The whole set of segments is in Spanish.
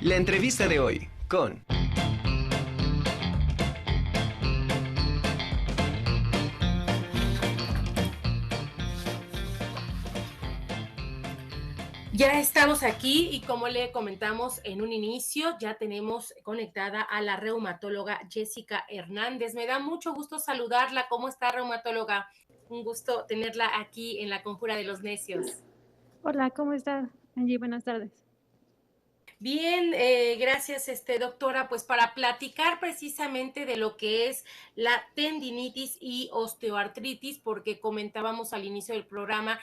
La entrevista de hoy con... Ya estamos aquí y como le comentamos en un inicio, ya tenemos conectada a la reumatóloga Jessica Hernández. Me da mucho gusto saludarla. ¿Cómo está, reumatóloga? Un gusto tenerla aquí en la Conjura de los Necios. Hola, ¿cómo estás, Angie? Buenas tardes. Bien, gracias, doctora, pues para platicar precisamente de lo que es la tendinitis y osteoartritis, porque comentábamos al inicio del programa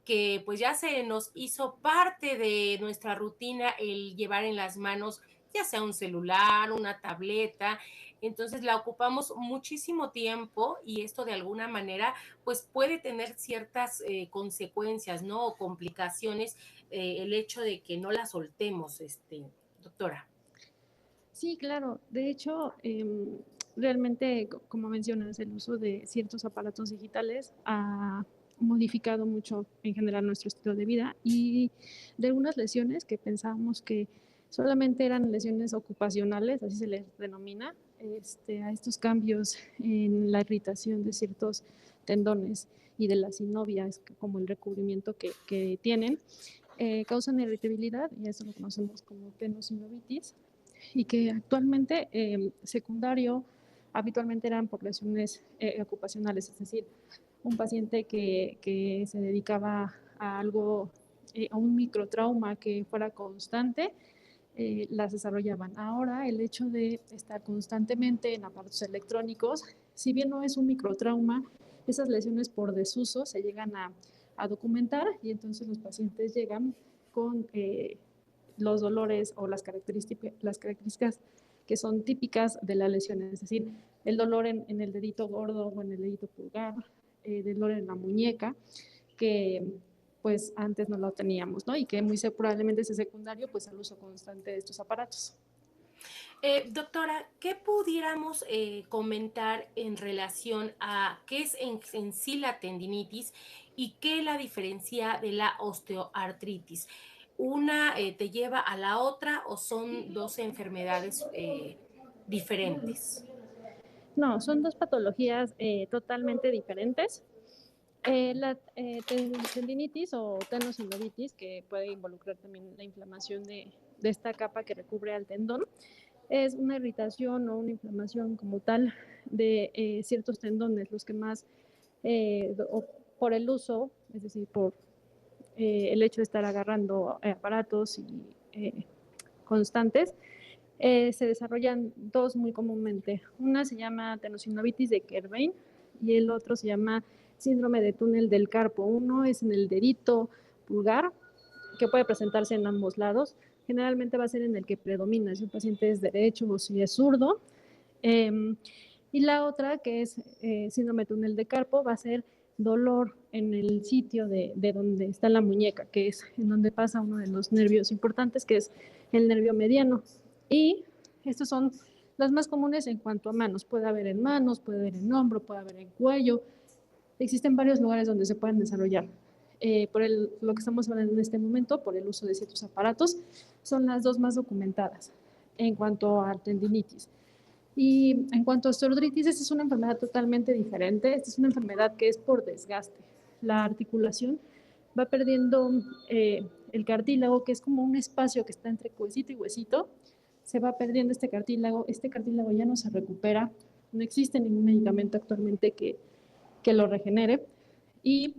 que pues ya se nos hizo parte de nuestra rutina el llevar en las manos ya sea un celular, una tableta, entonces la ocupamos muchísimo tiempo y esto de alguna manera pues puede tener ciertas consecuencias, ¿no? O complicaciones el hecho de que no la soltemos, doctora. Sí, claro. De hecho, realmente, como mencionas, el uso de ciertos aparatos digitales ha modificado mucho en general nuestro estilo de vida y de algunas lesiones que pensábamos que solamente eran lesiones ocupacionales, así se les denomina, a estos cambios en la irritación de ciertos tendones y de las sinovias, como el recubrimiento que tienen, causan irritabilidad y eso lo conocemos como tenosinovitis y que actualmente secundario habitualmente eran por lesiones ocupacionales, es decir, un paciente que se dedicaba a algo, a un microtrauma que fuera constante, las desarrollaban. Ahora el hecho de estar constantemente en aparatos electrónicos, si bien no es un microtrauma, esas lesiones por desuso se llegan a documentar y entonces los pacientes llegan con los dolores o las características que son típicas de la lesión, es decir, el dolor en el dedito gordo o en el dedito pulgar, dolor en la muñeca, que pues antes no lo teníamos, ¿no? Y que muy probablemente es secundario pues al uso constante de estos aparatos. Doctora, ¿qué pudiéramos comentar en relación a qué es en sí la tendinitis y qué la diferencia de la osteoartritis? ¿Una te lleva a la otra o son dos enfermedades diferentes? No, son dos patologías totalmente diferentes. La tendinitis o tenosinovitis, que puede involucrar también la inflamación de esta capa que recubre al tendón, es una irritación o una inflamación como tal de ciertos tendones, los que más por el uso, es decir, por el hecho de estar agarrando aparatos y constantes, se desarrollan dos muy comúnmente. Una se llama tenosinovitis de Kerbein y el otro se llama síndrome de túnel del carpo. Uno es en el dedito pulgar, que puede presentarse en ambos lados. Generalmente va a ser en el que predomina, si un paciente es derecho o si es zurdo. Y la otra, que es síndrome de túnel de carpo, va a ser dolor en el sitio de donde está la muñeca, que es en donde pasa uno de los nervios importantes, que es el nervio mediano. Y estos son las más comunes en cuanto a manos. Puede haber en manos, puede haber en hombro, puede haber en cuello. Existen varios lugares donde se pueden desarrollar. Lo que estamos hablando en este momento, por el uso de ciertos aparatos, son las dos más documentadas en cuanto a tendinitis. Y en cuanto a osteoartritis, esta es una enfermedad totalmente diferente. Esta es una enfermedad que es por desgaste. La articulación va perdiendo el cartílago, que es como un espacio que está entre huesito y huesito. Se va perdiendo este cartílago ya no se recupera. No existe ningún medicamento actualmente que lo regenere. Y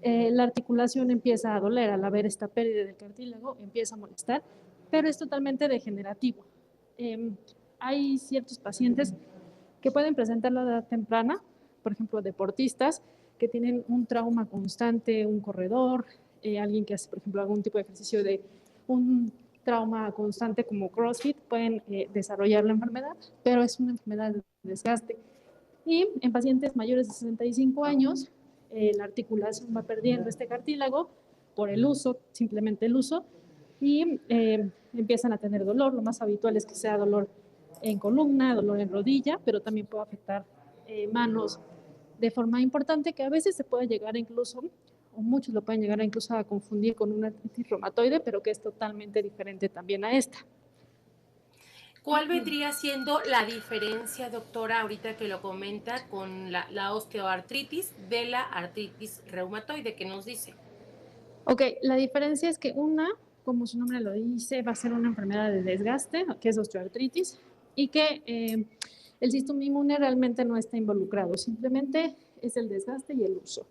la articulación empieza a doler al haber esta pérdida del cartílago, empieza a molestar, pero es totalmente degenerativo. Hay ciertos pacientes que pueden presentar la edad temprana, por ejemplo, deportistas que tienen un trauma constante, un corredor, alguien que hace, por ejemplo, algún tipo de ejercicio de un trauma constante como CrossFit, pueden desarrollar la enfermedad, pero es una enfermedad de desgaste. Y en pacientes mayores de 65 años, la articulación va perdiendo este cartílago por el uso, simplemente el uso, y empiezan a tener dolor. Lo más habitual es que sea dolor en columna, dolor en rodilla, pero también puede afectar manos de forma importante, que a veces se puede llegar incluso, o muchos lo pueden llegar incluso a confundir con una artritis reumatoide, pero que es totalmente diferente también a esta. ¿Cuál vendría siendo la diferencia, doctora, ahorita que lo comenta, con la osteoartritis de la artritis reumatoide que nos dice? Ok, la diferencia es que una, como su nombre lo dice, va a ser una enfermedad de desgaste, que es osteoartritis, y que el sistema inmune realmente no está involucrado, simplemente es el desgaste y el uso.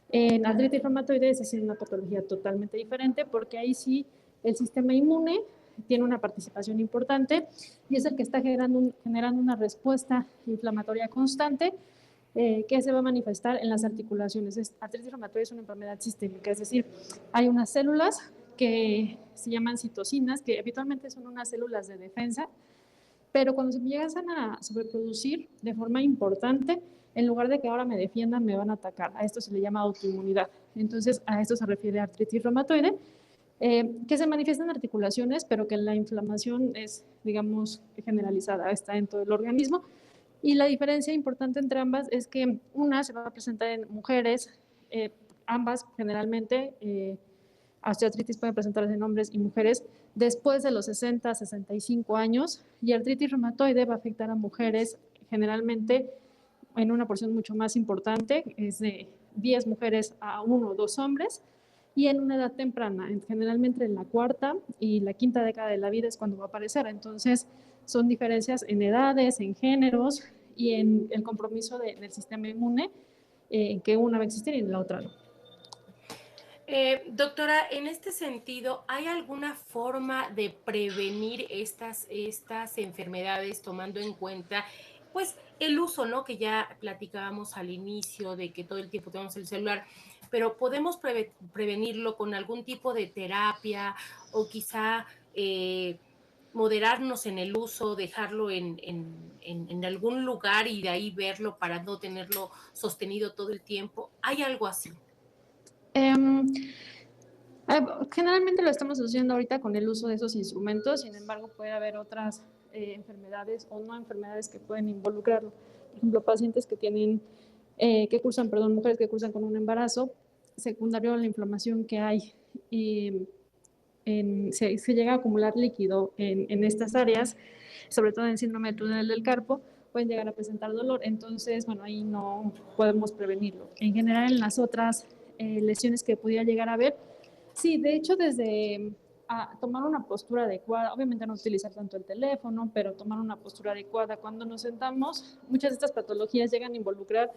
En artritis reumatoide es una patología totalmente diferente porque ahí sí el sistema inmune tiene una participación importante y es el que está generando una respuesta inflamatoria constante que se va a manifestar en las articulaciones. Artritis reumatoide es una enfermedad sistémica, es decir, hay unas células que se llaman citocinas, que habitualmente son unas células de defensa, pero cuando se llegan a sobreproducir de forma importante, en lugar de que ahora me defiendan, me van a atacar. A esto se le llama autoinmunidad. Entonces, a esto se refiere artritis reumatoide, que se manifiesta en articulaciones, pero que la inflamación es, digamos, generalizada, está en todo el organismo. Y la diferencia importante entre ambas es que una se va a presentar en mujeres, ambas generalmente, osteoartritis puede presentarse en hombres y mujeres después de los 60, 65 años, y artritis reumatoide va a afectar a mujeres generalmente en una porción mucho más importante, es de 10 mujeres a 1 o 2 hombres, y en una edad temprana, generalmente en la cuarta y la quinta década de la vida es cuando va a aparecer. Entonces, son diferencias en edades, en géneros y en el compromiso del sistema inmune, que una va a existir y la otra no. Doctora, en este sentido, ¿hay alguna forma de prevenir estas enfermedades tomando en cuenta, pues, el uso, ¿no? Que ya platicábamos al inicio de que todo el tiempo tenemos el celular, pero podemos prevenirlo con algún tipo de terapia o quizá moderarnos en el uso, dejarlo en algún lugar y de ahí verlo para no tenerlo sostenido todo el tiempo? ¿Hay algo así? Um, Generalmente lo estamos haciendo ahorita con el uso de esos instrumentos, sin embargo puede haber otras enfermedades o no enfermedades que pueden involucrarlo. Por ejemplo, pacientes que tienen, mujeres que cursan con un embarazo secundario a la inflamación que hay y se llega a acumular líquido en estas áreas, sobre todo en síndrome de túnel del carpo, pueden llegar a presentar dolor. Entonces, bueno, ahí no podemos prevenirlo. En general, en las otras lesiones que pudiera llegar a haber, sí, de hecho, desde tomar una postura adecuada, obviamente no utilizar tanto el teléfono, pero tomar una postura adecuada cuando nos sentamos, muchas de estas patologías llegan a involucrar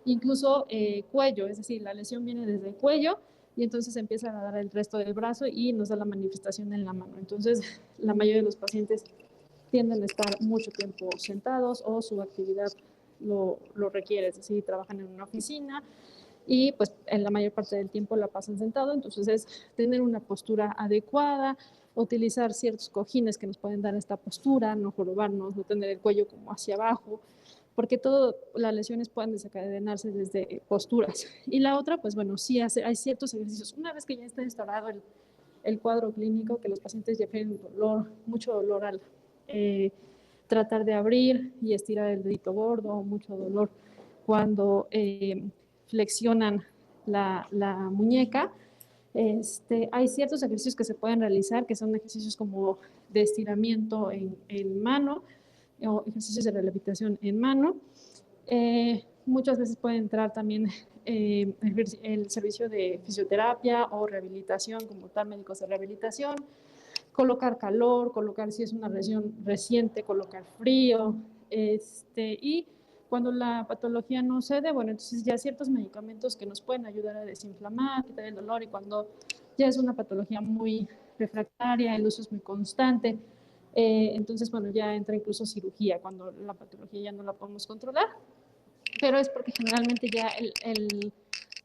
incluso cuello, es decir, la lesión viene desde el cuello y entonces empieza a dar el resto del brazo y nos da la manifestación en la mano. Entonces, la mayoría de los pacientes tienden a estar mucho tiempo sentados o su actividad lo requiere, es decir, trabajan en una oficina y pues en la mayor parte del tiempo la pasan sentado, entonces es tener una postura adecuada, utilizar ciertos cojines que nos pueden dar esta postura, no jorobarnos, no tener el cuello como hacia abajo, porque todas las lesiones pueden desencadenarse desde posturas. Y la otra, pues bueno, sí hay ciertos ejercicios. Una vez que ya está instaurado el cuadro clínico, que los pacientes ya tienen dolor, mucho dolor al tratar de abrir y estirar el dedito gordo, mucho dolor cuando flexionan la muñeca. Hay ciertos ejercicios que se pueden realizar, que son ejercicios como de estiramiento en mano o ejercicios de rehabilitación en mano. Muchas veces puede entrar también el servicio de fisioterapia o rehabilitación, como tal, médicos de rehabilitación, colocar calor, colocar si es una lesión reciente, colocar frío, y cuando la patología no cede, bueno, entonces ya ciertos medicamentos que nos pueden ayudar a desinflamar, quitar el dolor, y cuando ya es una patología muy refractaria, el uso es muy constante, entonces, bueno, ya entra incluso cirugía cuando la patología ya no la podemos controlar, pero es porque generalmente ya el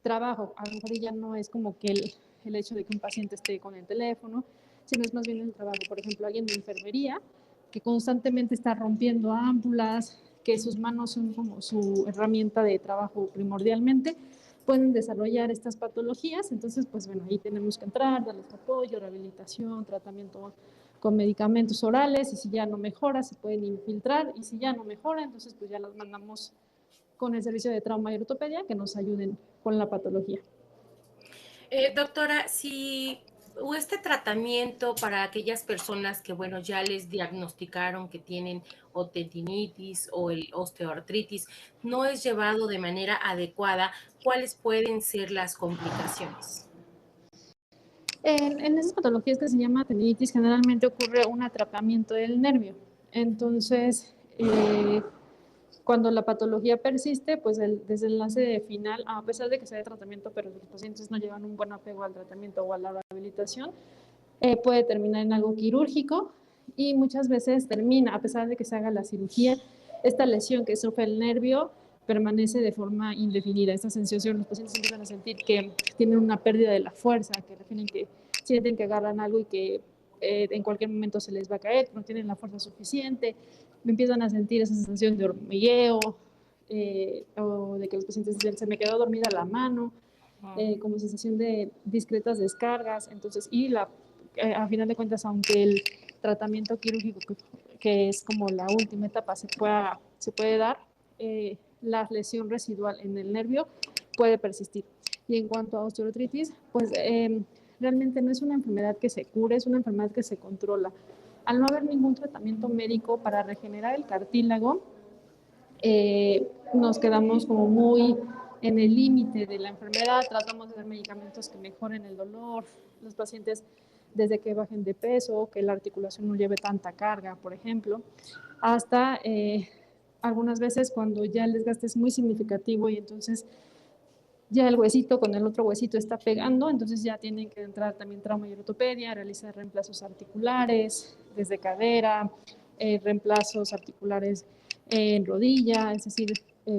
trabajo, a lo mejor ya no es como que el hecho de que un paciente esté con el teléfono, sino es más bien el trabajo. Por ejemplo, alguien de enfermería que constantemente está rompiendo ámpulas, que sus manos son como su herramienta de trabajo primordialmente, pueden desarrollar estas patologías. Entonces, pues bueno, ahí tenemos que entrar, darles apoyo, rehabilitación, tratamiento con medicamentos orales, y si ya no mejora, se pueden infiltrar, y si ya no mejora, entonces pues ya las mandamos con el servicio de trauma y ortopedia que nos ayuden con la patología. Doctora, si o este tratamiento para aquellas personas que, bueno, ya les diagnosticaron que tienen o tendinitis o el osteoartritis, no es llevado de manera adecuada, ¿cuáles pueden ser las complicaciones? En esas patologías que se llama tendinitis, generalmente ocurre un atrapamiento del nervio. Entonces, cuando la patología persiste, pues el desenlace final, a pesar de que sea de tratamiento, pero los pacientes no llevan un buen apego al tratamiento o a la rehabilitación, puede terminar en algo quirúrgico y muchas veces termina, a pesar de que se haga la cirugía, esta lesión que sufre el nervio permanece de forma indefinida. Esta sensación, los pacientes empiezan a sentir que tienen una pérdida de la fuerza, que refieren que sienten que agarran algo y que en cualquier momento se les va a caer, no tienen la fuerza suficiente, empiezan a sentir esa sensación de hormigueo, o de que los pacientes dicen, se me quedó dormida la mano, como sensación de discretas descargas. Entonces, a final de cuentas, aunque el tratamiento quirúrgico, que es como la última etapa, se puede dar, la lesión residual en el nervio puede persistir. Y en cuanto a osteoartritis, pues realmente no es una enfermedad que se cure, es una enfermedad que se controla. Al no haber ningún tratamiento médico para regenerar el cartílago, nos quedamos como muy en el límite de la enfermedad, tratamos de dar medicamentos que mejoren el dolor, los pacientes desde que bajen de peso, que la articulación no lleve tanta carga, por ejemplo, hasta algunas veces cuando ya el desgaste es muy significativo y entonces ya el huesito con el otro huesito está pegando, entonces ya tienen que entrar también trauma y ortopedia, realizar reemplazos articulares desde cadera, reemplazos articulares en rodilla, es decir,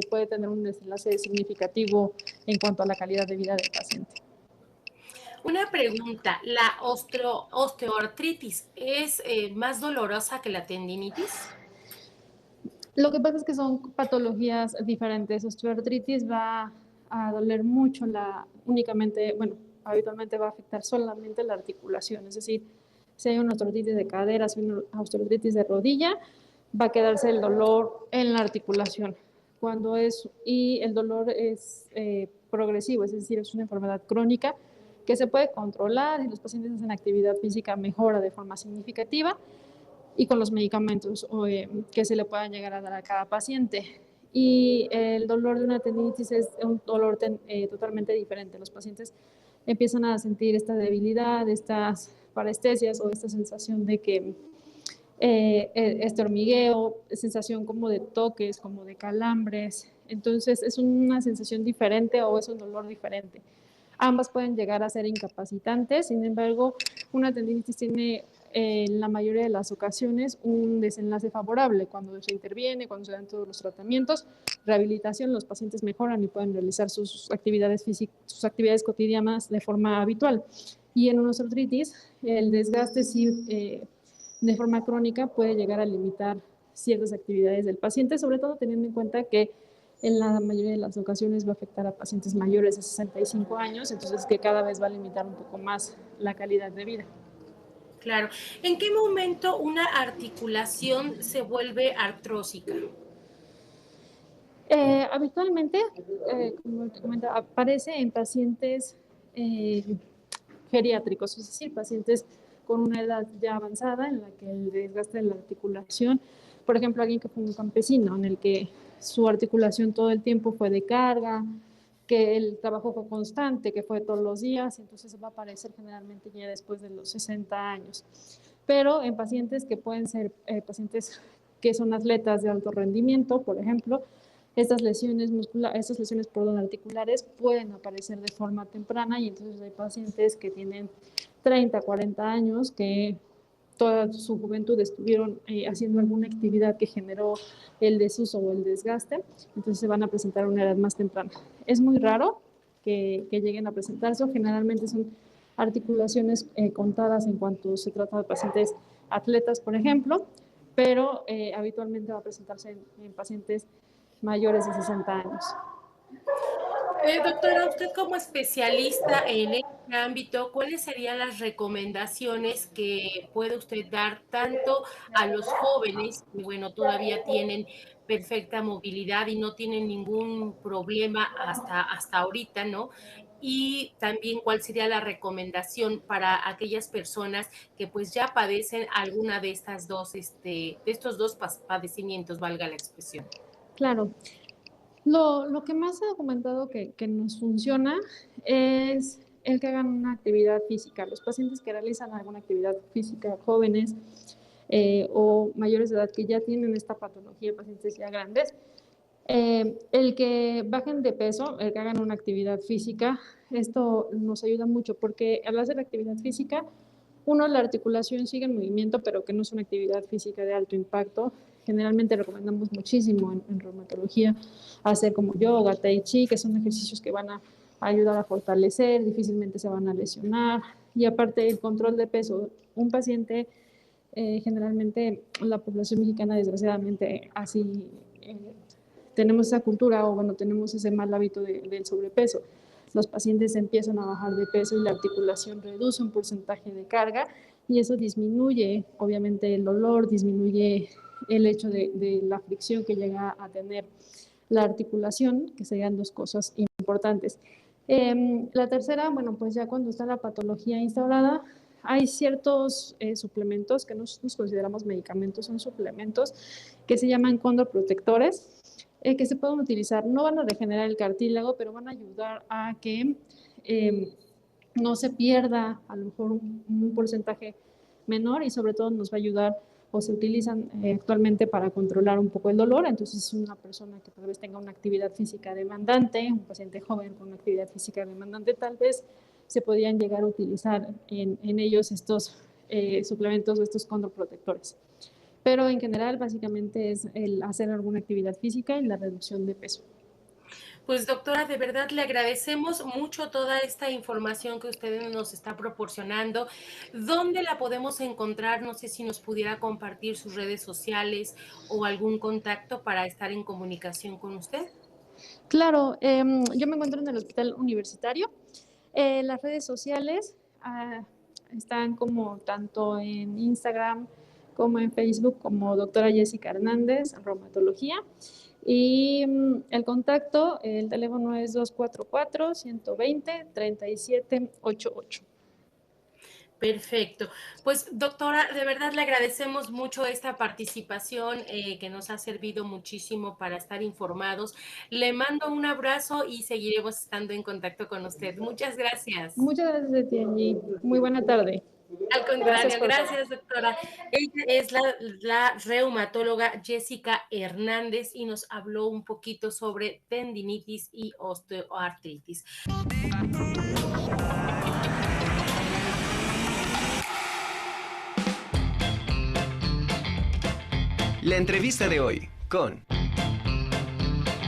puede tener un desenlace significativo en cuanto a la calidad de vida del paciente. Una pregunta, ¿la osteoartritis es más dolorosa que la tendinitis? Lo que pasa es que son patologías diferentes. Osteoartritis va a doler mucho únicamente, bueno, habitualmente va a afectar solamente la articulación, es decir, si hay una osteoartritis de cadera, si hay una osteoartritis de rodilla, va a quedarse el dolor en la articulación. Y el dolor es progresivo, es decir, es una enfermedad crónica que se puede controlar y los pacientes hacen actividad física mejora de forma significativa y con los medicamentos que se le puedan llegar a dar a cada paciente. Y el dolor de una tendinitis es un dolor totalmente diferente. Los pacientes empiezan a sentir esta debilidad, estas parestesias o esta sensación de que este hormigueo, sensación como de toques, como de calambres. Entonces es una sensación diferente o es un dolor diferente. Ambas pueden llegar a ser incapacitantes, sin embargo, una tendinitis tiene en la mayoría de las ocasiones un desenlace favorable cuando se interviene, cuando se dan todos los tratamientos, rehabilitación, los pacientes mejoran y pueden realizar sus actividades físicas, sus actividades cotidianas de forma habitual. Y en una osteoartritis, el desgaste sí, de forma crónica puede llegar a limitar ciertas actividades del paciente, sobre todo teniendo en cuenta que en la mayoría de las ocasiones va a afectar a pacientes mayores de 65 años, entonces que cada vez va a limitar un poco más la calidad de vida. Claro. ¿En qué momento una articulación se vuelve artrósica? Habitualmente, como te comento, aparece en pacientes geriátricos, es decir, pacientes con una edad ya avanzada en la que el desgaste de la articulación, por ejemplo, alguien que fue un campesino en el que su articulación todo el tiempo fue de carga, que el trabajo fue constante, que fue todos los días, entonces va a aparecer generalmente ya después de los 60 años. Pero en pacientes que pueden ser pacientes que son atletas de alto rendimiento, por ejemplo, estas lesiones articulares pueden aparecer de forma temprana y entonces hay pacientes que tienen 30, 40 años que toda su juventud estuvieron haciendo alguna actividad que generó el desuso o el desgaste, entonces se van a presentar a una edad más temprana. Es muy raro que lleguen a presentarse, generalmente son articulaciones contadas en cuanto se trata de pacientes atletas, por ejemplo, pero habitualmente va a presentarse en pacientes mayores de 60 años. Doctora, usted como especialista en este ámbito, ¿cuáles serían las recomendaciones que puede usted dar tanto a los jóvenes que, bueno, todavía tienen perfecta movilidad y no tienen ningún problema hasta ahorita, ¿no? y también cuál sería la recomendación para aquellas personas que pues ya padecen alguna de estas dos, de estos dos padecimientos, valga la expresión. Claro. Lo que más se ha documentado que nos funciona es el que hagan una actividad física. Los pacientes que realizan alguna actividad física, jóvenes o mayores de edad que ya tienen esta patología, pacientes ya grandes, el que bajen de peso, el que hagan una actividad física, esto nos ayuda mucho porque al hacer actividad física, uno, la articulación sigue en movimiento, pero que no es una actividad física de alto impacto. Generalmente recomendamos muchísimo en reumatología hacer como yoga, tai chi, que son ejercicios que van a ayudar a fortalecer, difícilmente se van a lesionar. Y aparte el control de peso, un paciente, generalmente la población mexicana desgraciadamente así tenemos esa cultura o bueno, tenemos ese mal hábito del sobrepeso. Los pacientes empiezan a bajar de peso y la articulación reduce un porcentaje de carga y eso disminuye obviamente el dolor, disminuye el hecho de la fricción que llega a tener la articulación, que serían dos cosas importantes. La tercera, bueno, pues ya cuando está la patología instaurada, hay ciertos suplementos que nosotros consideramos medicamentos, son suplementos que se llaman condroprotectores, que se pueden utilizar. No van a regenerar el cartílago, pero van a ayudar a que no se pierda a lo mejor un porcentaje menor y sobre todo nos va a ayudar o se utilizan actualmente para controlar un poco el dolor. Entonces, una persona que tal vez tenga una actividad física demandante, un paciente joven con una actividad física demandante, tal vez se podían llegar a utilizar en ellos estos suplementos o estos condroprotectores. Pero en general, básicamente es el hacer alguna actividad física y la reducción de peso. Pues doctora, de verdad le agradecemos mucho toda esta información que usted nos está proporcionando. ¿Dónde la podemos encontrar? No sé si nos pudiera compartir sus redes sociales o algún contacto para estar en comunicación con usted. Claro, yo me encuentro en el Hospital Universitario. Las redes sociales están como tanto en Instagram como en Facebook como doctora Jessica Hernández, reumatología. Y el contacto, el teléfono es 244-120-3788. Perfecto. Pues doctora, de verdad le agradecemos mucho esta participación que nos ha servido muchísimo para estar informados. Le mando un abrazo y seguiremos estando en contacto con usted. Muchas gracias. Muchas gracias a ti, Angie. Muy buena tarde. Al contrario, gracias doctora. Ella es la reumatóloga Jessica Hernández y nos habló un poquito sobre tendinitis y osteoartritis. La entrevista de hoy con...